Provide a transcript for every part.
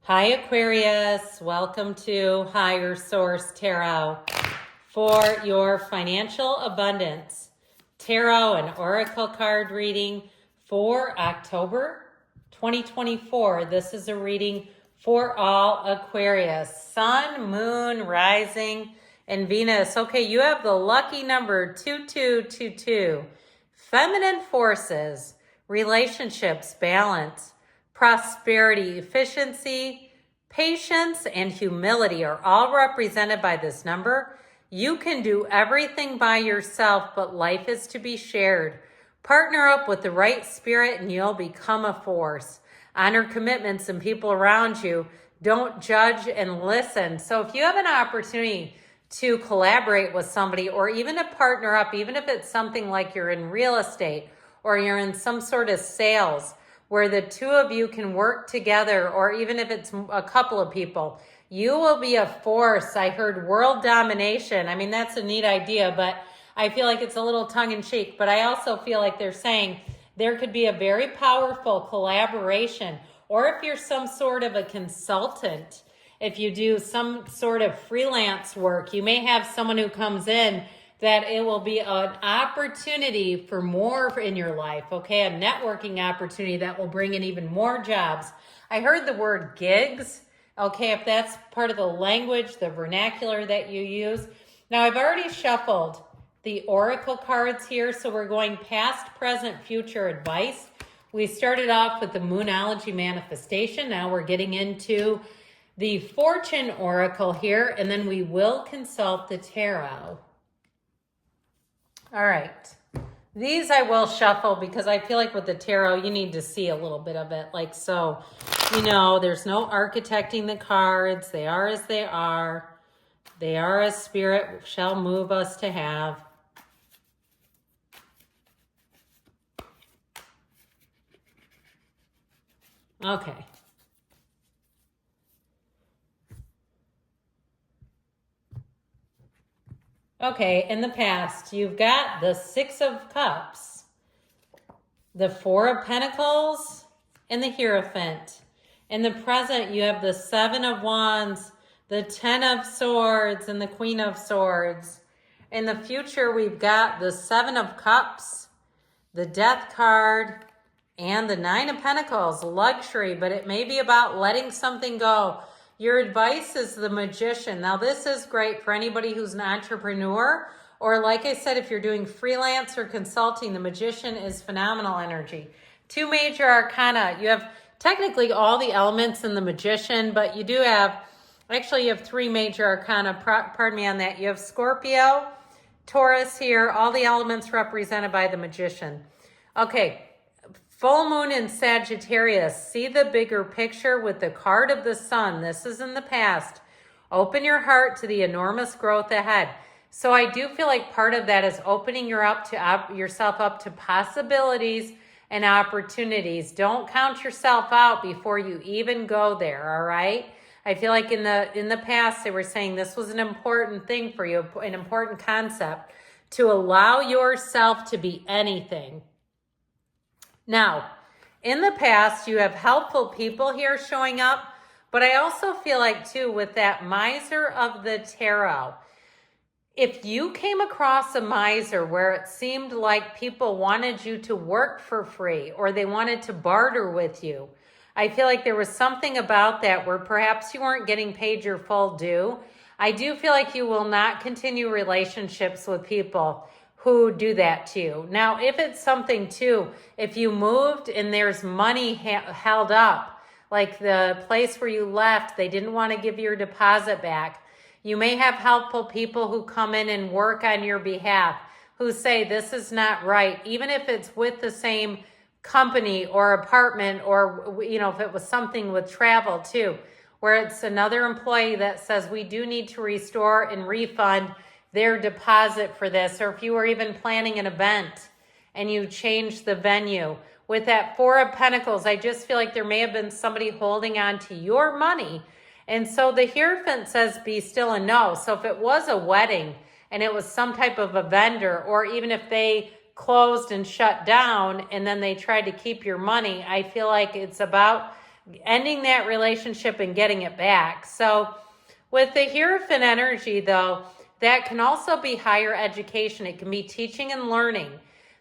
Hi Aquarius, welcome to Higher Source Tarot for your financial abundance tarot and oracle card reading for October 2024. This is a reading for all Aquarius, Sun, Moon, Rising, and Venus. Okay, you have the lucky number 2222. Feminine forces, relationships, balance, prosperity, efficiency, patience, and humility are all represented by this number. You can do everything by yourself, but life is to be shared. Partner up with the right spirit and you'll become a force. Honor commitments and people around you. Don't judge and listen. So if you have an opportunity to collaborate with somebody or even to partner up, even if it's something like you're in real estate or you're in some sort of sales, where the two of you can work together, or even if it's a couple of people, you will be a force. I heard world domination. I mean, that's a neat idea, but I feel like it's a little tongue-in-cheek. But I also feel like they're saying there could be a very powerful collaboration, or if you're some sort of a consultant, if you do some sort of freelance work, you may have someone who comes in that it will be an opportunity for more in your life, okay? A networking opportunity that will bring in even more jobs. I heard the word gigs, okay, if that's part of the language, the vernacular that you use. Now, I've already shuffled the oracle cards here, so we're going past, present, future advice. We started off with the Moonology manifestation. Now we're getting into the fortune oracle here, and then we will consult the tarot. All right, these I will shuffle because I feel like with the tarot, you need to see a little bit of it. Like, so, you know, there's no architecting the cards. They are as they are. They are as spirit shall move us to have. Okay. Okay, in the past, you've got the Six of Cups, the Four of Pentacles, and the Hierophant. In the present, you have the Seven of Wands, the Ten of Swords, and the Queen of Swords. In the future, we've got the Seven of Cups, the Death card, and the Nine of Pentacles, luxury, but it may be about letting something go. Your advice is the Magician. Now, this is great for anybody who's an entrepreneur, or like I said, if you're doing freelance or consulting, the Magician is phenomenal energy. Two major arcana. You have technically all the elements in the Magician, but you do have, actually you have three major arcana. Pardon me on that. You have Scorpio, Taurus here, all the elements represented by the Magician. Okay. Full moon in Sagittarius. See the bigger picture with the card of the sun. This is in the past. Open your heart to the enormous growth ahead. So I do feel like part of that is opening yourself up to possibilities and opportunities. Don't count yourself out before you even go there, all right? I feel like in the past they were saying this was an important thing for you, an important concept, to allow yourself to be anything. Now, in the past, you have helpful people here showing up, but I also feel like, too, with that miser of the tarot, if you came across a miser where it seemed like people wanted you to work for free or they wanted to barter with you, I feel like there was something about that where perhaps you weren't getting paid your full due. I do feel like you will not continue relationships with people who do that to you. Now, if it's something too, if you moved and there's money held up, like the place where you left, they didn't want to give your deposit back, you may have helpful people who come in and work on your behalf, who say this is not right, even if it's with the same company or apartment, or, you know, if it was something with travel too, where it's another employee that says we do need to restore and refund their deposit for this, or if you were even planning an event and you changed the venue. With that Four of Pentacles, I just feel like there may have been somebody holding on to your money. And so the Hierophant says be still and know. So if it was a wedding and it was some type of a vendor, or even if they closed and shut down and then they tried to keep your money, I feel like it's about ending that relationship and getting it back. So with the Hierophant energy, though, that can also be higher education. It can be teaching and learning.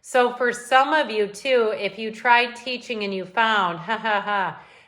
So for some of you too, if you tried teaching and you found,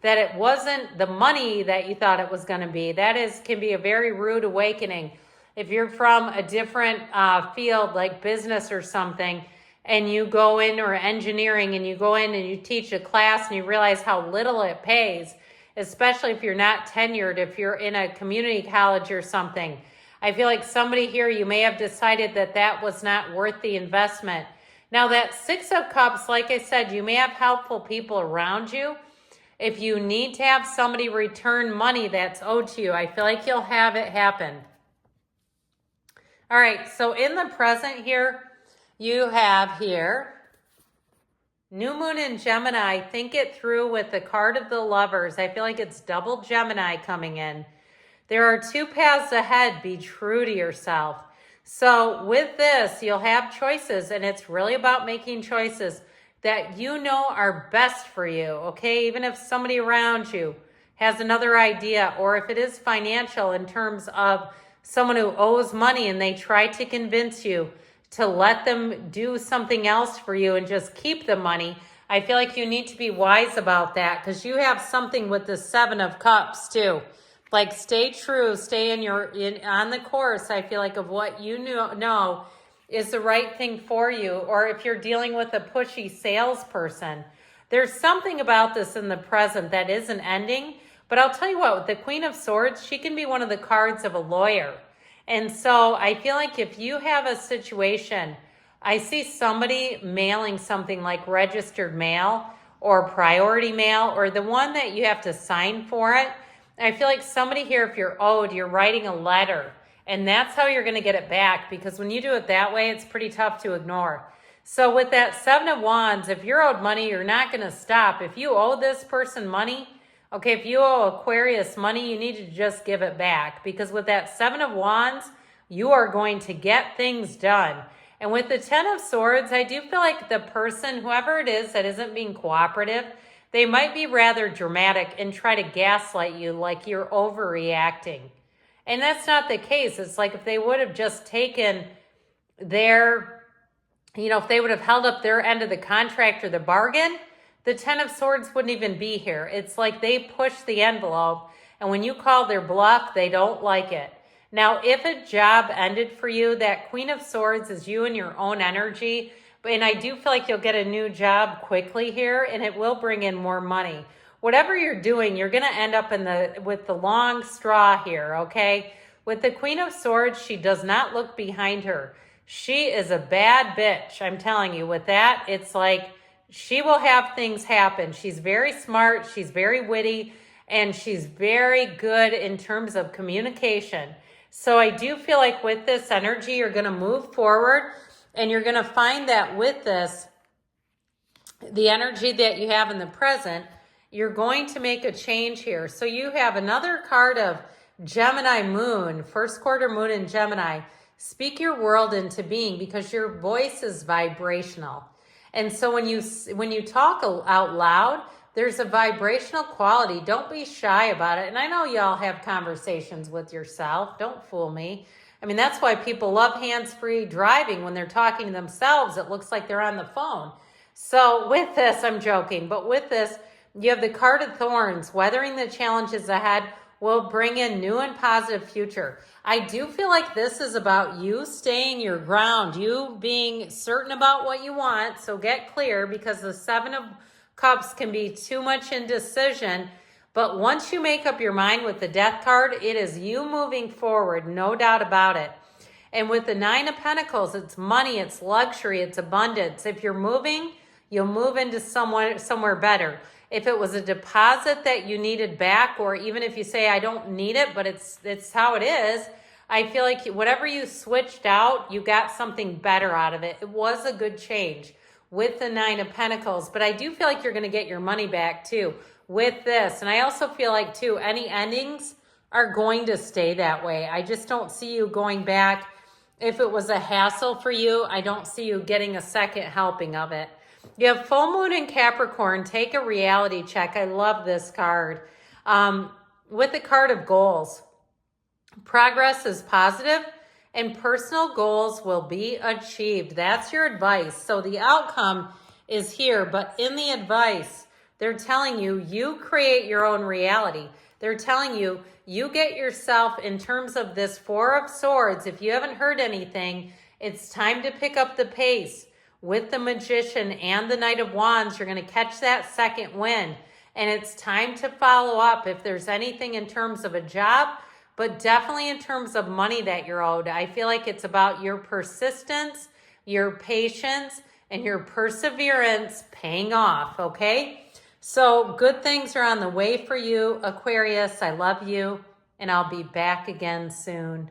that it wasn't the money that you thought it was going to be, can be a very rude awakening. If you're from a different field like business or something, and you go in, or engineering, and you go in and you teach a class and you realize how little it pays, especially if you're not tenured, if you're in a community college or something. I feel like somebody here, you may have decided that that was not worth the investment. Now that Six of Cups, like I said, you may have helpful people around you. If you need to have somebody return money that's owed to you, I feel like you'll have it happen. All right, so in the present here, you have here New Moon in Gemini. Think it through with the card of the Lovers. I feel like it's double Gemini coming in. There are two paths ahead. Be true to yourself. So with this, you'll have choices, and it's really about making choices that you know are best for you, okay? Even if somebody around you has another idea, or if it is financial in terms of someone who owes money and they try to convince you to let them do something else for you and just keep the money, I feel like you need to be wise about that, because you have something with the Seven of Cups too. Like, stay true, stay on the course, I feel like, of what you know is the right thing for you. Or if you're dealing with a pushy salesperson, there's something about this in the present that isn't ending. But I'll tell you what, with the Queen of Swords, she can be one of the cards of a lawyer. And so I feel like if you have a situation, I see somebody mailing something like registered mail or priority mail, or the one that you have to sign for it. I feel like somebody here, if you're owed, you're writing a letter, and that's how you're going to get it back, because when you do it that way, it's pretty tough to ignore. So with that Seven of Wands, if you're owed money, you're not going to stop. If you owe this person money, okay, if you owe Aquarius money, you need to just give it back, because with that Seven of Wands, you are going to get things done. And with the Ten of Swords, I do feel like the person, whoever it is that isn't being cooperative, they might be rather dramatic and try to gaslight you like you're overreacting. And that's not the case. It's like if they would have just taken their, if they would have held up their end of the contract or the bargain, the Ten of Swords wouldn't even be here. It's like they push the envelope, and when you call their bluff, they don't like it. Now, if a job ended for you, that Queen of Swords is you and your own energy. And I do feel like you'll get a new job quickly here, and it will bring in more money. Whatever you're doing, you're going to end up with the long straw here, okay? With the Queen of Swords, she does not look behind her. She is a bad bitch, I'm telling you. With that, it's like she will have things happen. She's very smart, she's very witty, and she's very good in terms of communication. So I do feel like with this energy, you're going to move forward. And you're going to find that with this, the energy that you have in the present, you're going to make a change here. So you have another card of Gemini Moon, first quarter Moon in Gemini. Speak your world into being, because your voice is vibrational. And so when you talk out loud, there's a vibrational quality. Don't be shy about it. And I know y'all have conversations with yourself. Don't fool me. I mean, that's why people love hands-free driving. When they're talking to themselves, it looks like they're on the phone. So with this, I'm joking, but with this, you have the card of Thorns. Weathering the challenges ahead will bring in new and positive future. I do feel like this is about you staying your ground, you being certain about what you want. So get clear, because the Seven of Cups can be too much indecision. But once you make up your mind with the Death card, it is you moving forward, no doubt about it. And with the Nine of Pentacles, it's money, it's luxury, it's abundance. If you're moving, you'll move into somewhere better. If it was a deposit that you needed back, or even if you say, I don't need it, but it's how it is, I feel like whatever you switched out, you got something better out of it. It was a good change with the Nine of Pentacles. But I do feel like you're going to get your money back too with this. And I also feel like too, any endings are going to stay that way. I just don't see you going back. If it was a hassle for you, I don't see you getting a second helping of it. You have full moon in Capricorn. Take a reality check. I love this card. With the card of goals, progress is positive and personal goals will be achieved. That's your advice. So the outcome is here, but in the advice, they're telling you, you create your own reality. They're telling you, you get yourself in terms of this Four of Swords. If you haven't heard anything, it's time to pick up the pace. With the Magician and the Knight of Wands, you're going to catch that second wind. And it's time to follow up if there's anything in terms of a job, but definitely in terms of money that you're owed. I feel like it's about your persistence, your patience, and your perseverance paying off, okay? So good things are on the way for you, Aquarius. I love you, and I'll be back again soon.